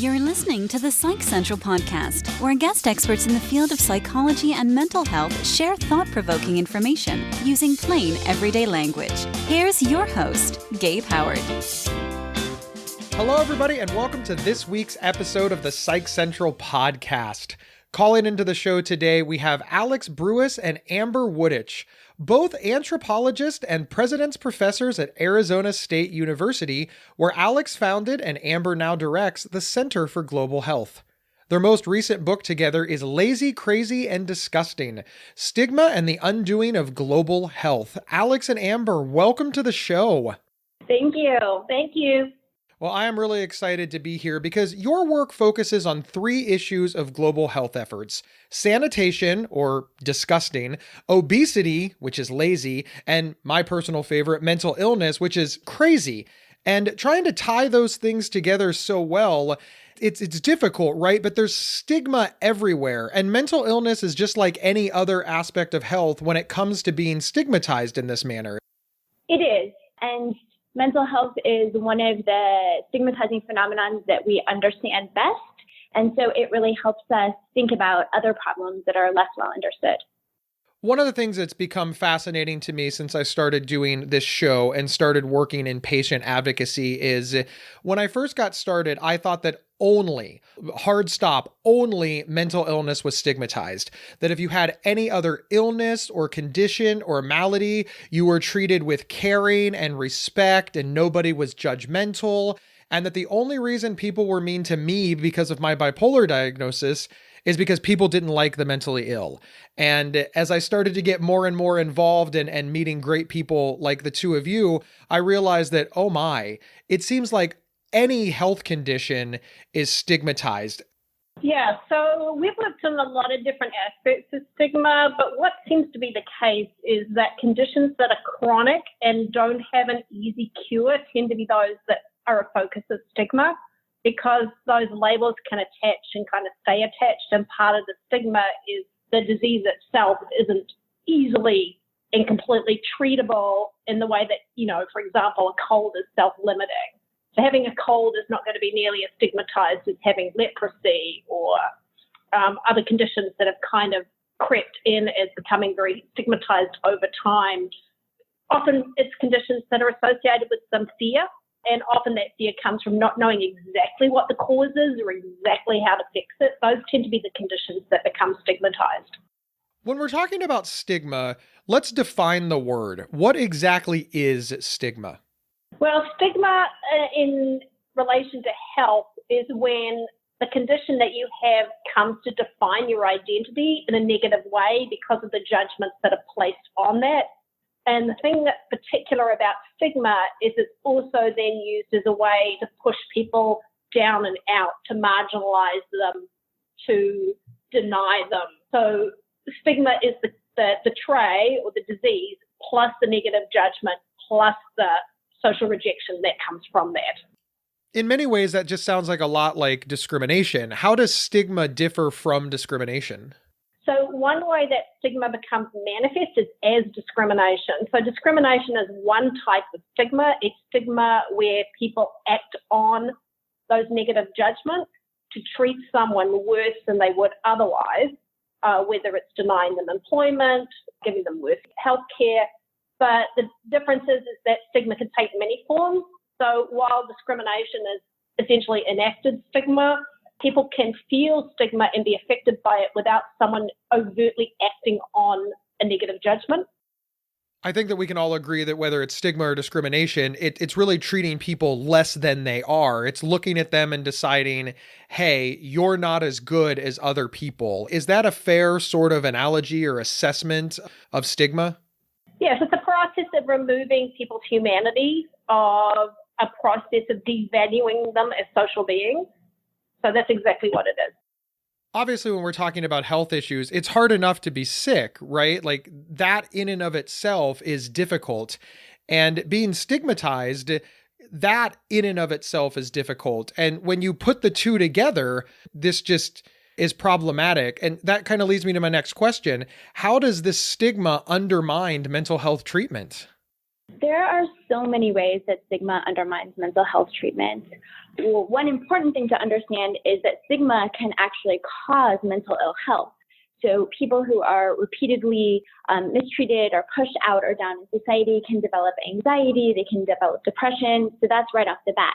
You're listening to the Psych Central Podcast, where guest experts in the field of psychology and mental health share thought-provoking information using plain, everyday language. Here's your host, Gabe Howard. Hello, everybody, and welcome to this week's episode of the Psych Central Podcast. Calling into the show today, we have Alex Brewis and Amber Wutich, both anthropologists and president's professors at Arizona State University, where Alex founded and Amber now directs the Center for Global Health. Their most recent book together is Lazy, Crazy, and Disgusting: Stigma and the Undoing of Global Health. Alex and Amber, welcome to the show. Thank you. Thank you. Well, I am really excited to be here because your work focuses on three issues of global health efforts: sanitation, or disgusting; obesity, which is lazy; and my personal favorite, mental illness, which is crazy. And trying to tie those things together so well, it's difficult, right? But there's stigma everywhere, and mental illness is just like any other aspect of health when it comes to being stigmatized in this manner. It is. And mental health is one of the stigmatizing phenomena that we understand best. And so it really helps us think about other problems that are less well understood. One of the things that's become fascinating to me since I started doing this show and started working in patient advocacy is when I first got started, I thought that only mental illness was stigmatized. That if you had any other illness or condition or malady, you were treated with caring and respect and nobody was judgmental. And that the only reason people were mean to me because of my bipolar diagnosis is because people didn't like the mentally ill. And as I started to get more and more involved and meeting great people like the two of you, I realized that, oh my, it seems like any health condition is stigmatized. Yeah, so we've looked at a lot of different aspects of stigma, but what seems to be the case is that conditions that are chronic and don't have an easy cure tend to be those that are a focus of stigma, because those labels can attach and kind of stay attached. And part of the stigma is the disease itself isn't easily and completely treatable in the way that, for example, a cold is self-limiting. So having a cold is not going to be nearly as stigmatized as having leprosy or other conditions that have kind of crept in as becoming very stigmatized over time. Often it's conditions that are associated with some fear. And often that fear comes from not knowing exactly what the cause is or exactly how to fix it. Those tend to be the conditions that become stigmatized. When we're talking about stigma, let's define the word. What exactly is stigma? Well, stigma in relation to health is when the condition that you have comes to define your identity in a negative way because of the judgments that are placed on that. And the thing that's particular about stigma is it's also then used as a way to push people down and out, to marginalize them, to deny them. So stigma is the tray or the disease plus the negative judgment plus the social rejection that comes from that. In many ways, that just sounds like a lot like discrimination. How does stigma differ from discrimination? So one way that stigma becomes manifest is as discrimination. So discrimination is one type of stigma. It's stigma where people act on those negative judgments to treat someone worse than they would otherwise, whether it's denying them employment, giving them worse health care. But the difference is that stigma can take many forms. So while discrimination is essentially enacted stigma, people can feel stigma and be affected by it without someone overtly acting on a negative judgment. I think that we can all agree that whether it's stigma or discrimination, it's really treating people less than they are. It's looking at them and deciding, hey, you're not as good as other people. Is that a fair sort of analogy or assessment of stigma? Yes, it's a process of removing people's humanity, of a process of devaluing them as social beings. So that's exactly what it is. Obviously, when we're talking about health issues, it's hard enough to be sick, right? Like that in and of itself is difficult. And being stigmatized, that in and of itself is difficult. And when you put the two together, this just is problematic. And that kind of leads me to my next question. How does this stigma undermine mental health treatment? There are so many ways that stigma undermines mental health treatment. Well, one important thing to understand is that stigma can actually cause mental ill health. So people who are repeatedly mistreated or pushed out or down in society can develop anxiety, they can develop depression. So that's right off the bat.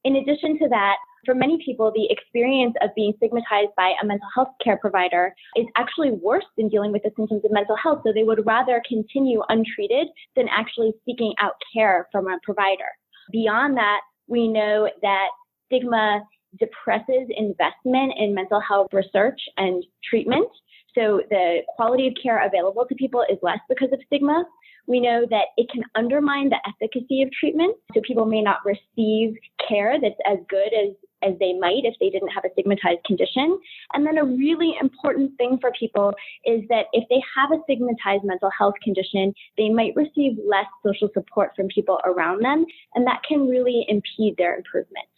In addition to that, for many people, the experience of being stigmatized by a mental health care provider is actually worse than dealing with the symptoms of mental health. So they would rather continue untreated than actually seeking out care from a provider. Beyond that, we know that stigma depresses investment in mental health research and treatment. So the quality of care available to people is less because of stigma. We know that it can undermine the efficacy of treatment. So people may not receive care that's as good as they might if they didn't have a stigmatized condition. And then a really important thing for people is that if they have a stigmatized mental health condition, they might receive less social support from people around them, and that can really impede their improvement.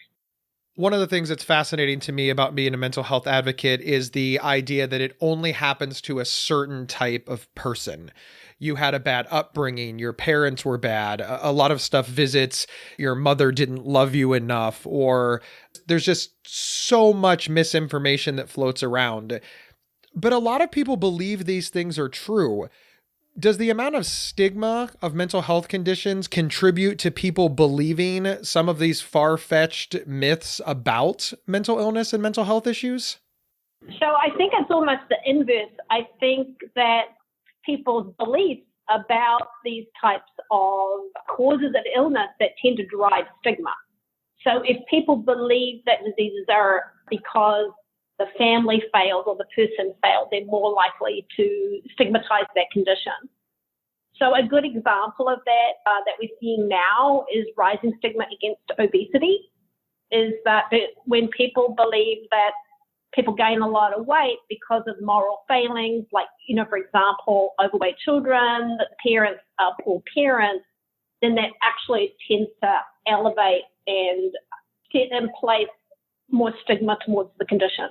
One of the things that's fascinating to me about being a mental health advocate is the idea that it only happens to a certain type of person. You had a bad upbringing, your parents were bad, a lot of stuff visits, your mother didn't love you enough, or there's just so much misinformation that floats around. But a lot of people believe these things are true. Does the amount of stigma of mental health conditions contribute to people believing some of these far-fetched myths about mental illness and mental health issues? So I think it's almost the inverse. I think that people's beliefs about these types of causes of illness that tend to drive stigma. So if people believe that diseases are because the family failed or the person failed, they're more likely to stigmatize that condition. So a good example of that that we're seeing now is rising stigma against obesity, is that when people believe that people gain a lot of weight because of moral failings, like, for example, overweight children, that parents are poor parents, then that actually tends to elevate and set in place more stigma towards the condition.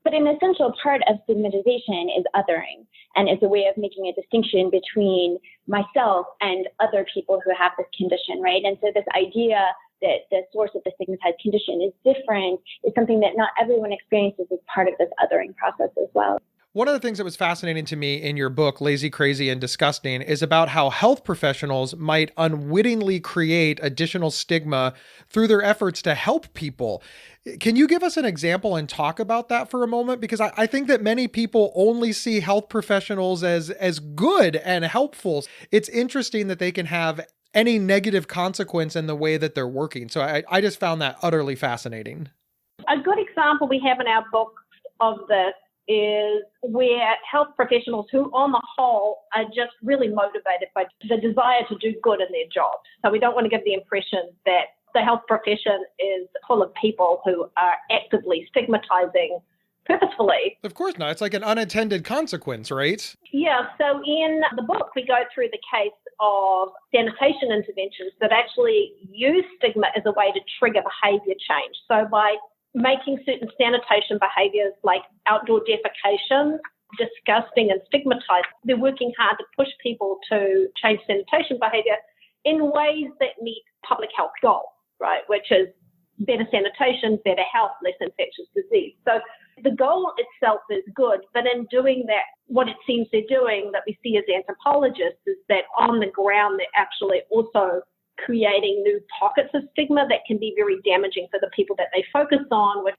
But an essential part of stigmatization is othering, and it's a way of making a distinction between myself and other people who have this condition, right? And so this idea that the source of the stigmatized condition is different is something that not everyone experiences as part of this othering process as well. One of the things that was fascinating to me in your book, Lazy, Crazy, and Disgusting, is about how health professionals might unwittingly create additional stigma through their efforts to help people. Can you give us an example and talk about that for a moment? Because I think that many people only see health professionals as good and helpful. It's interesting that they can have any negative consequence in the way that they're working. So I just found that utterly fascinating. A good example we have in our book of this is where health professionals who on the whole are just really motivated by the desire to do good in their jobs. So we don't want to give the impression that the health profession is full of people who are actively stigmatizing purposefully. Of course not. It's like an unintended consequence, right? Yeah. So in the book, we go through the case of sanitation interventions that actually use stigma as a way to trigger behavior change. So by making certain sanitation behaviors like outdoor defecation disgusting and stigmatized, they're working hard to push people to change sanitation behavior in ways that meet public health goals, right? Which is better sanitation, better health, less infectious disease. So the goal itself is good, but in doing that, what it seems they're doing that we see as anthropologists is that on the ground, they're actually also creating new pockets of stigma that can be very damaging for the people that they focus on, with,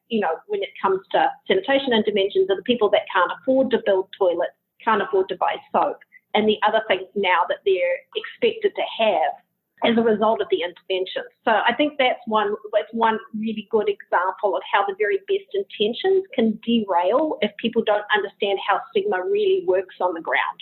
when it comes to sanitation interventions, are the people that can't afford to build toilets, can't afford to buy soap, and the other things now that they're expected to have as a result of the intervention. So I think that's one really good example of how the very best intentions can derail if people don't understand how stigma really works on the ground.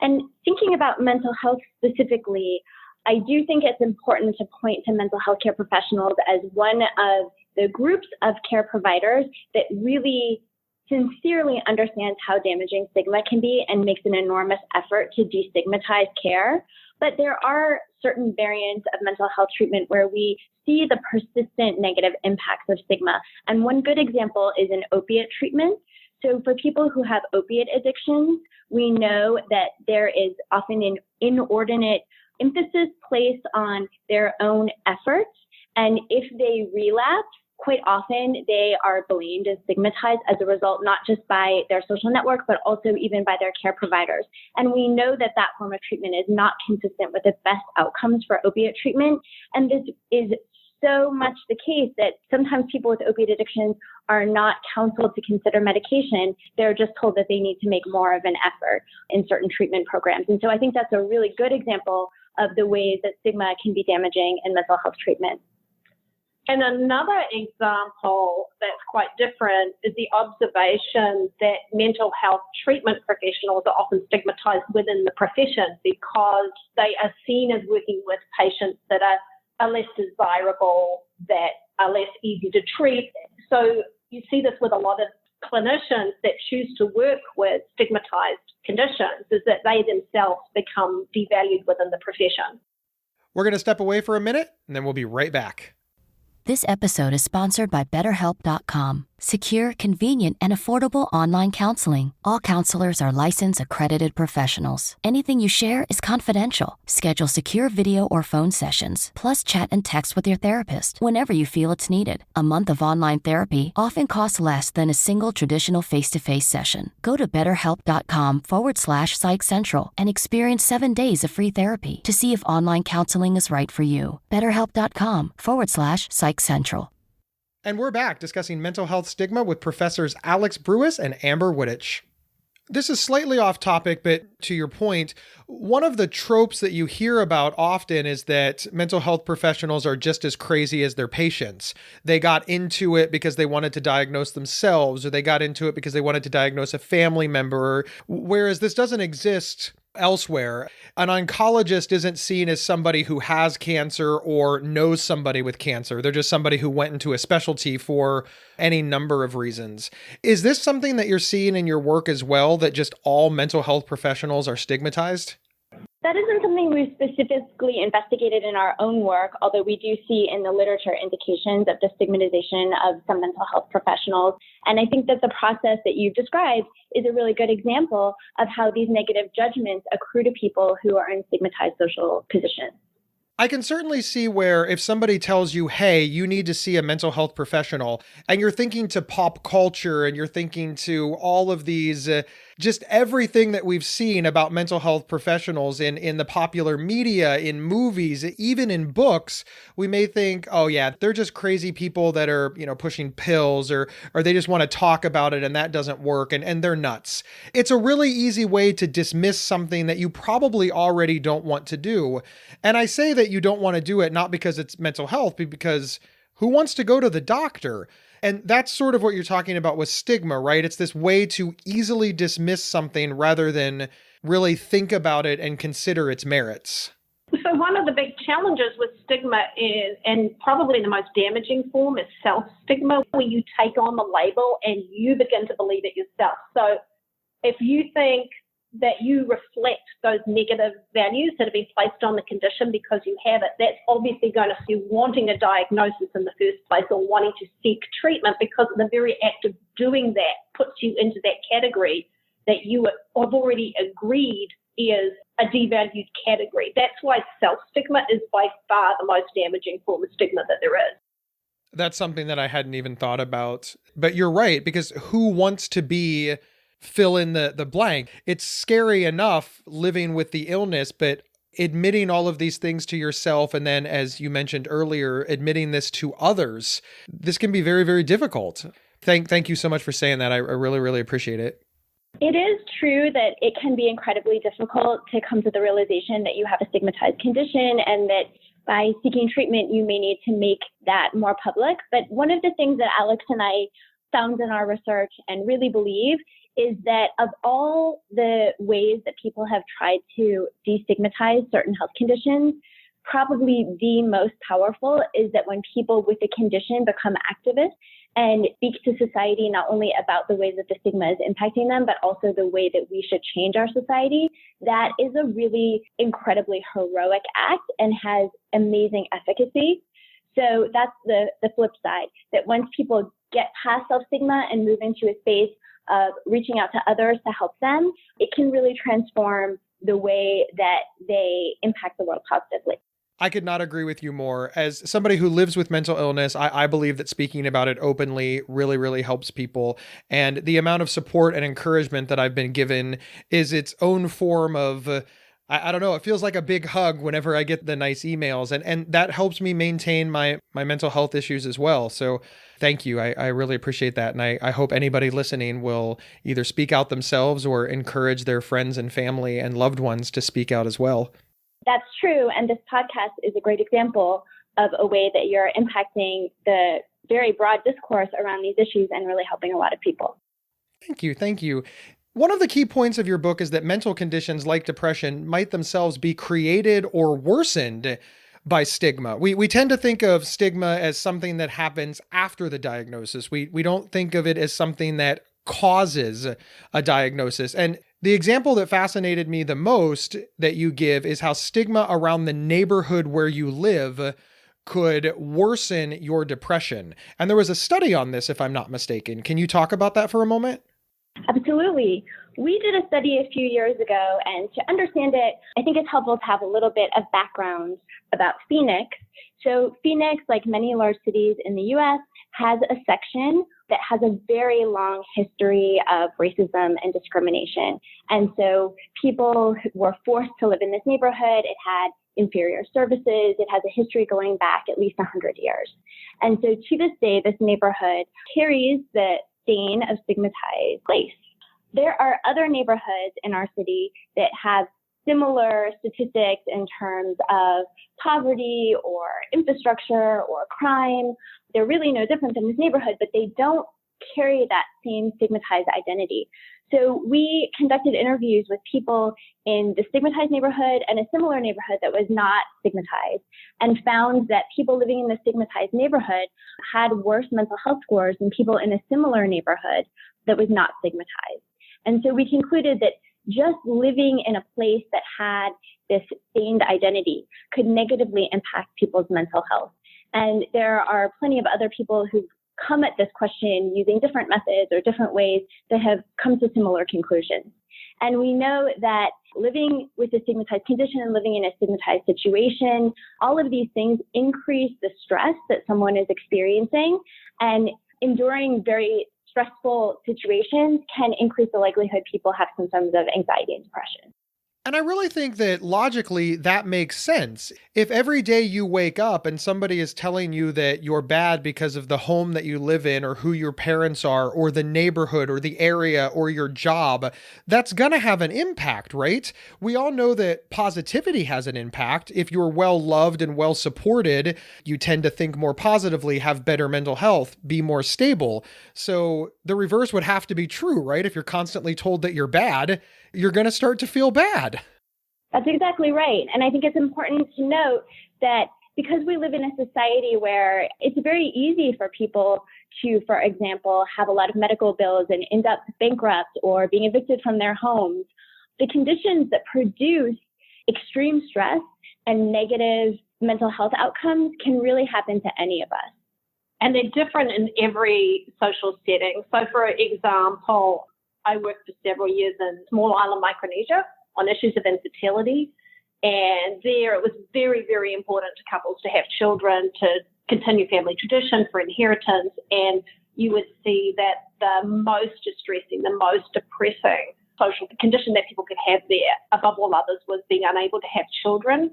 And thinking about mental health specifically, I do think it's important to point to mental health care professionals as one of the groups of care providers that really sincerely understands how damaging stigma can be and makes an enormous effort to destigmatize care. But there are certain variants of mental health treatment where we see the persistent negative impacts of stigma. And one good example is in opiate treatment. So for people who have opiate addictions, we know that there is often an inordinate emphasis placed on their own efforts. And if they relapse, quite often they are blamed and stigmatized as a result, not just by their social network, but also even by their care providers. And we know that that form of treatment is not consistent with the best outcomes for opiate treatment. And this is so much the case that sometimes people with opiate addictions are not counseled to consider medication. They're just told that they need to make more of an effort in certain treatment programs. And so I think that's a really good example of the ways that stigma can be damaging in mental health treatment. And another example that's quite different is the observation that mental health treatment professionals are often stigmatized within the profession because they are seen as working with patients that are less desirable, that are less easy to treat. So you see this with a lot of clinicians that choose to work with stigmatized conditions, is that they themselves become devalued within the profession. We're going to step away for a minute, and then we'll be right back. This episode is sponsored by BetterHelp.com. Secure, convenient, and affordable online counseling. All counselors are licensed, accredited professionals. Anything you share is confidential. Schedule secure video or phone sessions, plus chat and text with your therapist whenever you feel it's needed. A month of online therapy often costs less than a single traditional face-to-face session. Go to BetterHelp.com/Psych Central and experience 7 days of free therapy to see if online counseling is right for you. BetterHelp.com/Psych Central. And we're back discussing mental health stigma with Professors Alex Brewis and Amber Wutich. This is slightly off topic, but to your point, one of the tropes that you hear about often is that mental health professionals are just as crazy as their patients. They got into it because they wanted to diagnose themselves, or they got into it because they wanted to diagnose a family member, whereas this doesn't exist elsewhere. An oncologist isn't seen as somebody who has cancer or knows somebody with cancer. They're just somebody who went into a specialty for any number of reasons. Is this something that you're seeing in your work as well, that just all mental health professionals are stigmatized? That isn't something we've specifically investigated in our own work, although we do see in the literature indications of the stigmatization of some mental health professionals. And I think that the process that you've described is a really good example of how these negative judgments accrue to people who are in stigmatized social positions. I can certainly see where if somebody tells you, hey, you need to see a mental health professional, and you're thinking to pop culture and you're thinking to all of these, just everything that we've seen about mental health professionals in the popular media, in movies, even in books, we may think, oh yeah, they're just crazy people that are, pushing pills or they just want to talk about it and that doesn't work and they're nuts. It's a really easy way to dismiss something that you probably already don't want to do. And I say that you don't want to do it not because it's mental health, but because who wants to go to the doctor? And that's sort of what you're talking about with stigma, right? It's this way to easily dismiss something rather than really think about it and consider its merits. So one of the big challenges with stigma is, and probably the most damaging form, is self-stigma, where you take on the label and you begin to believe it yourself. So if you think that you reflect those negative values that have been placed on the condition because you have it, that's obviously going to see wanting a diagnosis in the first place or wanting to seek treatment, because the very act of doing that puts you into that category that you have already agreed is a devalued category. That's why self-stigma is by far the most damaging form of stigma that there is. That's something that I hadn't even thought about. But you're right, because who wants to be fill in the blank? It's scary enough living with the illness, but admitting all of these things to yourself, and then, as you mentioned earlier, admitting this to others, this can be very, very difficult. Thank you so much for saying that. I really, really appreciate it. It is true that it can be incredibly difficult to come to the realization that you have a stigmatized condition and that by seeking treatment, you may need to make that more public. But one of the things that Alex and I found in our research and really believe is that of all the ways that people have tried to destigmatize certain health conditions, probably the most powerful is that when people with the condition become activists and speak to society not only about the ways that the stigma is impacting them, but also the way that we should change our society, that is a really incredibly heroic act and has amazing efficacy. So that's the flip side, that once people get past self-stigma and move into a space of reaching out to others to help them, it can really transform the way that they impact the world positively. I could not agree with you more. As somebody who lives with mental illness, I believe that speaking about it openly really, really helps people. And the amount of support and encouragement that I've been given is its own form of, I don't know, it feels like a big hug whenever I get the nice emails. And that helps me maintain my mental health issues as well. So thank you. I really appreciate that. And I hope anybody listening will either speak out themselves or encourage their friends and family and loved ones to speak out as well. That's true. And this podcast is a great example of a way that you're impacting the very broad discourse around these issues and really helping a lot of people. Thank you. Thank you. One of the key points of your book is that mental conditions like depression might themselves be created or worsened by stigma. We tend to think of stigma as something that happens after the diagnosis. We don't think of it as something that causes a diagnosis. And the example that fascinated me the most that you give is how stigma around the neighborhood where you live could worsen your depression. And there was a study on this, if I'm not mistaken. Can you talk about that for a moment? Absolutely. We did a study a few years ago, and to understand it, I think it's helpful to have a little bit of background about Phoenix. So Phoenix, like many large cities in the U.S., has a section that has a very long history of racism and discrimination. And so people were forced to live in this neighborhood. It had inferior services. It has a history going back at least 100 years. And so to this day, this neighborhood carries the stain of stigmatized place. There are other neighborhoods in our city that have similar statistics in terms of poverty or infrastructure or crime. They're really no different than this neighborhood, but they don't carry that same stigmatized identity. So we conducted interviews with people in the stigmatized neighborhood and a similar neighborhood that was not stigmatized, and found that people living in the stigmatized neighborhood had worse mental health scores than people in a similar neighborhood that was not stigmatized. And so we concluded that just living in a place that had this stained identity could negatively impact people's mental health. And there are plenty of other people who've come at this question using different methods or different ways that have come to similar conclusions. And we know that living with a stigmatized condition, living in a stigmatized situation, all of these things increase the stress that someone is experiencing, and enduring very stressful situations can increase the likelihood people have symptoms of anxiety and depression. And I really think that logically that makes sense. If every day you wake up and somebody is telling you that you're bad because of the home that you live in or who your parents are or the neighborhood or the area or your job, that's going to have an impact, right? We all know that positivity has an impact. If you're well loved and well supported, you tend to think more positively, have better mental health, be more stable. So the reverse would have to be true, right? If you're constantly told that you're bad, you're going to start to feel bad. That's exactly right. And I think it's important to note that because we live in a society where it's very easy for people to, for example, have a lot of medical bills and end up bankrupt or being evicted from their homes, the conditions that produce extreme stress and negative mental health outcomes can really happen to any of us. And they're different in every social setting. So, for example, I worked for several years in small island Micronesia on issues of infertility. And there it was very, very important to couples to have children, to continue family tradition for inheritance. And you would see that the most distressing, the most depressing social condition that people could have there, above all others, was being unable to have children.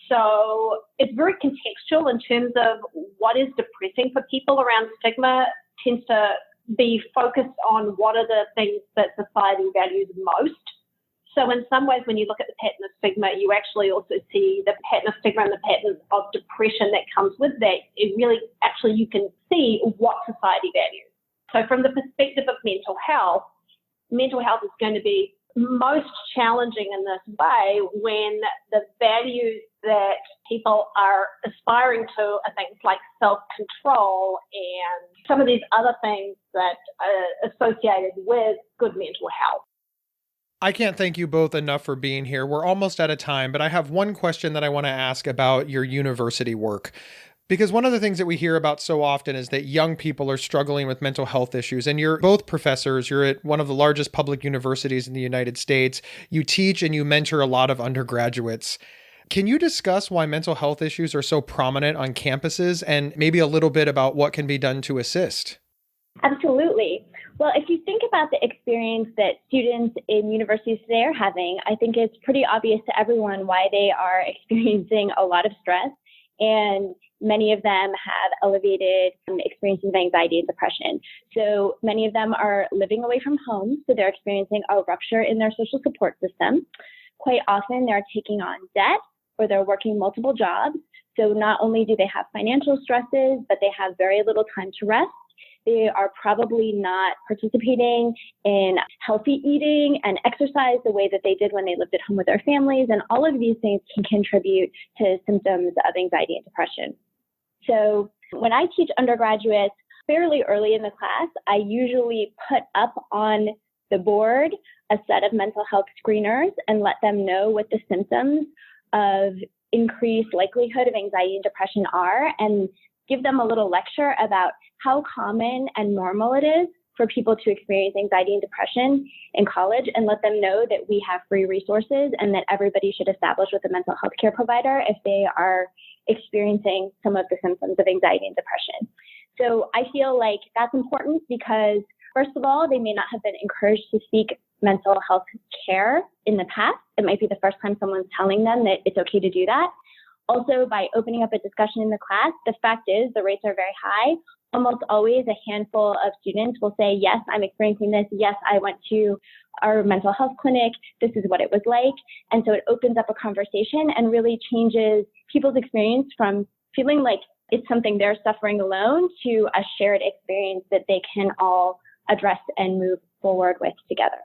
So it's very contextual in terms of what is depressing for people around stigma. Tends to be focused on what are the things that society values most. So in some ways, when you look at the pattern of stigma, you actually also see the pattern of stigma and the pattern of depression that comes with that. It really, actually, you can see what society values. So from the perspective of mental health is going to be most challenging in this way when the values that people are aspiring to are things like self-control and some of these other things that are associated with good mental health. I can't thank you both enough for being here. We're almost out of time, but I have one question that I want to ask about your university work. Because one of the things that we hear about so often is that young people are struggling with mental health issues. And you're both professors. You're at one of the largest public universities in the United States. You teach and you mentor a lot of undergraduates. Can you discuss why mental health issues are so prominent on campuses and maybe a little bit about what can be done to assist? Absolutely. Well, if you think about the experience that students in universities today are having, I think it's pretty obvious to everyone why they are experiencing a lot of stress. And many of them have elevated experiences of anxiety and depression. So many of them are living away from home, so they're experiencing a rupture in their social support system. Quite often, they're taking on debt or they're working multiple jobs. So not only do they have financial stresses, but they have very little time to rest. They are probably not participating in healthy eating and exercise the way that they did when they lived at home with their families. And all of these things can contribute to symptoms of anxiety and depression. So when I teach undergraduates fairly early in the class, I usually put up on the board a set of mental health screeners and let them know what the symptoms of increased likelihood of anxiety and depression are, and give them a little lecture about how common and normal it is for people to experience anxiety and depression in college, and let them know that we have free resources and that everybody should establish with a mental health care provider if they are experiencing some of the symptoms of anxiety and depression. So I feel like that's important because, first of all, they may not have been encouraged to seek mental health care in the past. It might be the first time someone's telling them that it's okay to do that. Also, by opening up a discussion in the class, the fact is the rates are very high. Almost always a handful of students will say, yes, I'm experiencing this. Yes, I went to our mental health clinic. This is what it was like. And so it opens up a conversation and really changes people's experience from feeling like it's something they're suffering alone to a shared experience that they can all address and move forward with together.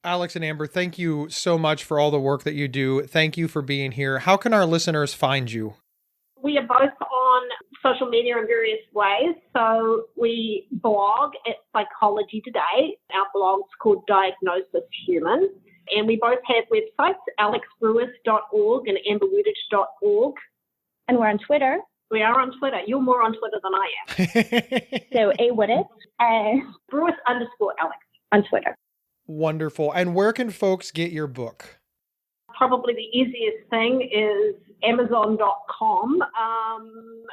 Alex and Amber, thank you so much for all the work that you do. Thank you for being here. How can our listeners find you? We are both on social media in various ways. So we blog at Psychology Today. Our blog's called Diagnosis Human. And we both have websites, alexbrewis.org and amberwutich.org. And we're on Twitter. We are on Twitter. You're more on Twitter than I am. So Wutich and Brewis_Alex on Twitter. Wonderful. And where can folks get your book? Probably the easiest thing is Amazon.com.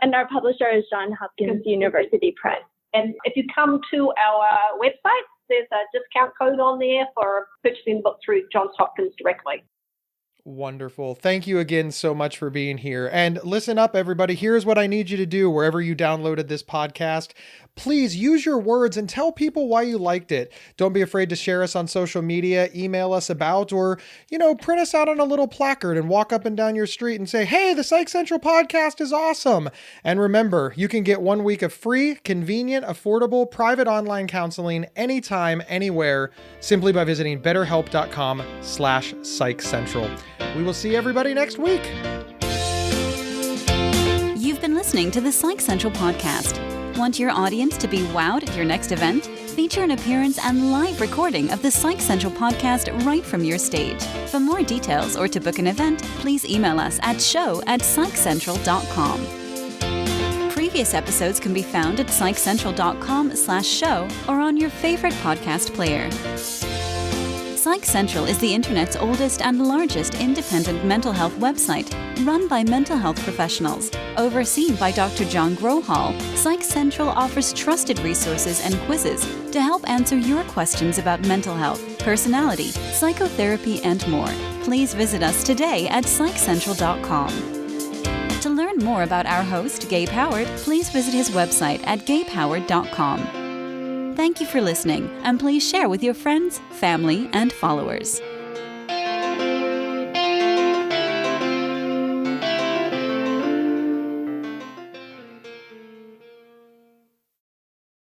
And our publisher is Johns Hopkins University Press. And if you come to our website, there's a discount code on there for purchasing the book through Johns Hopkins directly. Wonderful. Thank you again so much for being here. And listen up, everybody. Here's what I need you to do wherever you downloaded this podcast. Please use your words and tell people why you liked it. Don't be afraid to share us on social media, email us about, or, print us out on a little placard and walk up and down your street and say, hey, the Psych Central podcast is awesome. And remember, you can get 1 week of free, convenient, affordable, private online counseling anytime, anywhere, simply by visiting betterhelp.com/psychcentral. We will see everybody next week. You've been listening to the Psych Central Podcast. Want your audience to be wowed at your next event? Feature an appearance and live recording of the Psych Central Podcast right from your stage. For more details or to book an event, please email us at show@psychcentral.com. Previous episodes can be found at psychcentral.com/show or on your favorite podcast player. Psych Central is the internet's oldest and largest independent mental health website, run by mental health professionals. Overseen by Dr. John Grohol, Psych Central offers trusted resources and quizzes to help answer your questions about mental health, personality, psychotherapy, and more. Please visit us today at psychcentral.com. To learn more about our host, Gabe Howard, please visit his website at gabehoward.com. Thank you for listening, and please share with your friends, family, and followers.